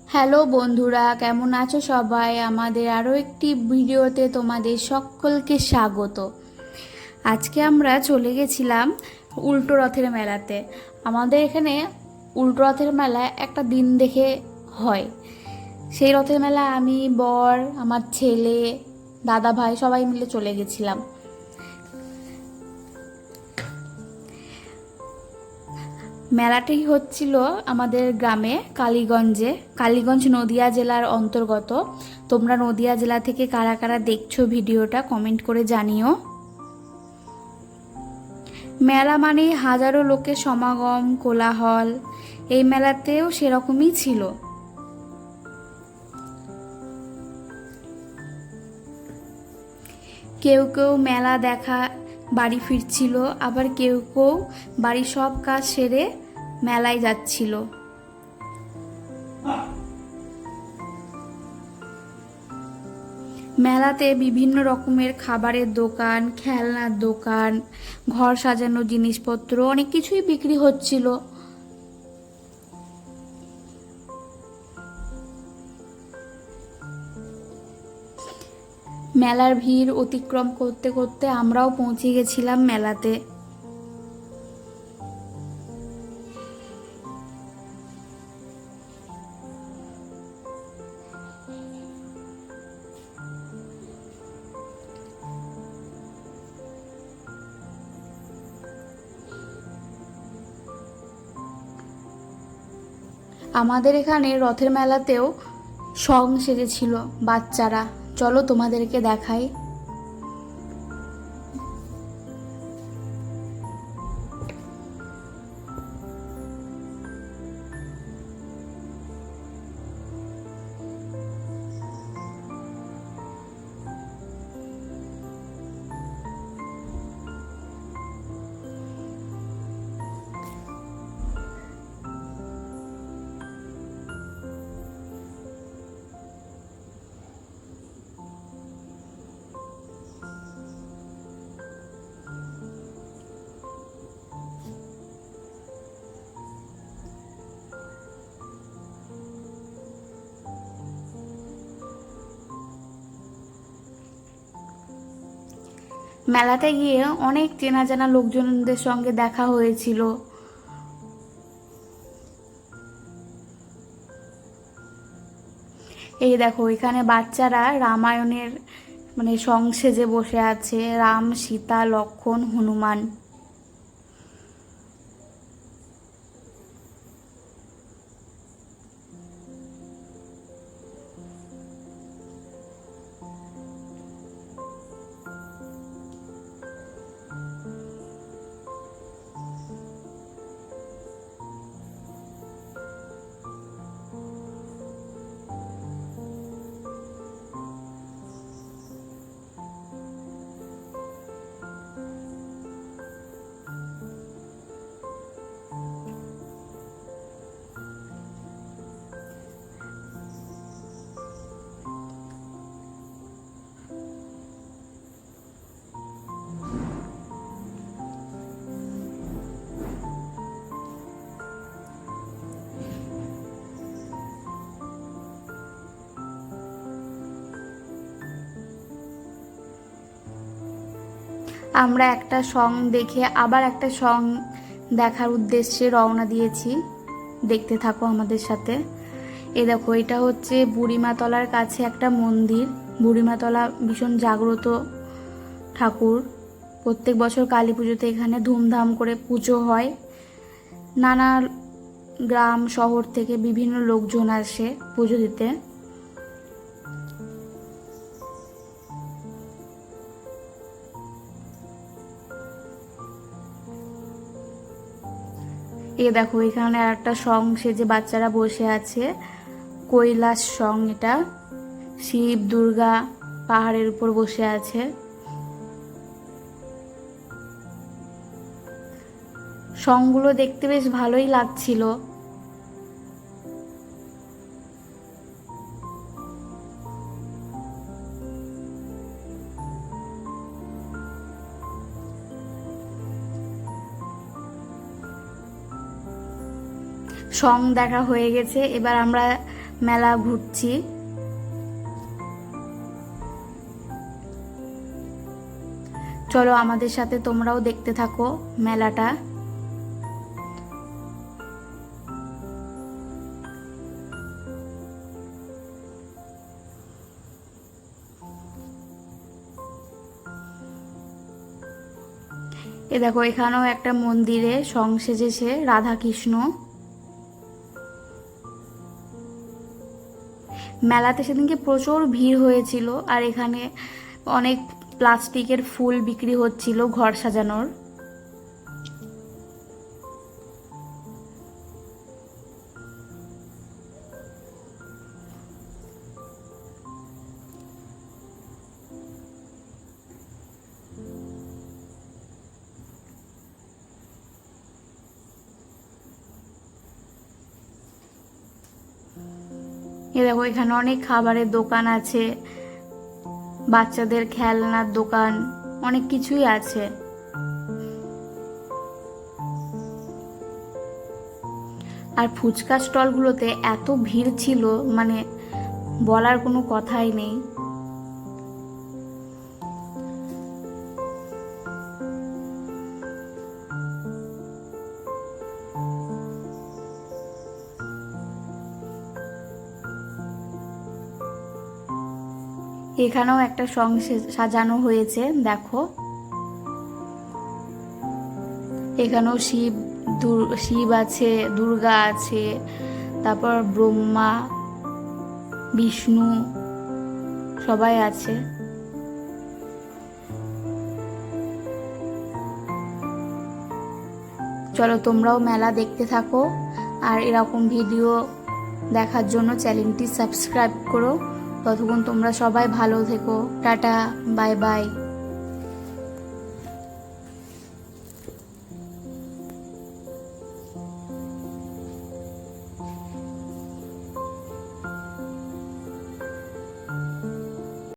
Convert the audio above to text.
Hello বন্ধুরা, কেমন আছো সবাই? আমাদের আরও একটি ভিডিওতে তোমাদের সকলকে স্বাগত। আজকে আমরা চলে গেছিলাম উল্টো রথের মেলাতে। আমাদের এখানে উল্টো রথের মেলা একটা দিন দেখে হয়। সেই রথের মেলা আমি, বর, আমার ছেলে, দাদা ভাই সবাই মিলে চলে গেছিলাম। মেলাটি হচ্ছিল আমাদের গ্রামে কালীগঞ্জে। কালীগঞ্জ নদিয়া জেলার অন্তর্গত। তোমরা নদিয়া জেলা থেকে কারা কারা দেখছো ভিডিওটা কমেন্ট করে জানিও। মেলা মানে হাজারো লোকের সমাগম, কোলাহল। এই মেলাতেও সেরকমই ছিল। কেউ কেউ মেলা দেখা বাড়ি ফিরছিল, আবার কেউ কেউ বাড়ির সব কাজ সেরে মেলায় যাচ্ছিল। মেলাতে বিভিন্ন রকমের খাবারের দোকান, খেলনার দোকান, ঘর সাজানোর জিনিসপত্র অনেক কিছুই বিক্রি হচ্ছিল। মেলার ভিড় অতিক্রম করতে করতে আমরাও পৌঁছে গেছিলাম মেলাতে। আমাদের এখানে রথের মেলাতেও সং সেজেছিল বাচ্চারা। চলো তোমাদেরকে দেখাই। মেলাতে গিয়ে অনেক চেনা জানা লোকজনদের সঙ্গে দেখা হয়েছিল। এই দেখো, এখানে বাচ্চারা রামায়ণের সং সেজে বসে আছে, রাম, সীতা, লক্ষ্মণ, হনুমান। আমরা একটা সং দেখে আবার একটা সং দেখার উদ্দেশ্যে রওনা দিয়েছি। দেখতে থাকো আমাদের সাথে। এ দেখো, এটা হচ্ছে বুড়িমাতলার কাছে একটা মন্দির। বুড়িমাতলা ভীষণ জাগ্রত ঠাকুর। প্রত্যেক বছর কালী পুজোতে এখানে ধুমধাম করে পুজো হয়। নানা গ্রাম শহর থেকে বিভিন্ন লোকজন আসে পুজো দিতে। এ দেখো, এখানে আর একটা সং সেজে বাচ্চারা বসে আছে। কৈলাস সং এটা। শিব দুর্গা পাহাড়ের উপর বসে আছে। সংগুলো দেখতে বেশ ভালোই লাগছিল। সং দেখা হয়ে গেছে। এবার আমরা মেলা ঘুরছি। চলো আমাদের সাথে তোমরাও দেখতে থাকো মেলাটা। এ দেখো এখানেও একটা মন্দিরে সং সেজেছে রাধা কৃষ্ণ। মেলাতে সেদিনকে প্রচুর ভিড় হয়েছিল, আর এখানে অনেক প্লাস্টিকের ফুল বিক্রি হচ্ছিল ঘর সাজানোর। এ দেখো এখানে অনেক খাবারের দোকান আছে, বাচ্চাদের খেলনার দোকান, অনেক কিছুই আছে। আর ফুচকা স্টলগুলোতে এত ভিড় ছিল, মানে বলার কোনো কথাই নেই। এখানেও একটা সং সাজানো হয়েছে দেখো। এখানেও শিব আছে, দুর্গা আছে, তারপর ব্রহ্মা, বিষ্ণু সবাই আছে। চলো তোমরাও মেলা দেখতে থাকো, আর এরকম ভিডিও দেখার জন্য চ্যানেলটি সাবস্ক্রাইব করো। ততক্ষণ তোমরা সবাই ভালো থেকো। Tata, bye bye.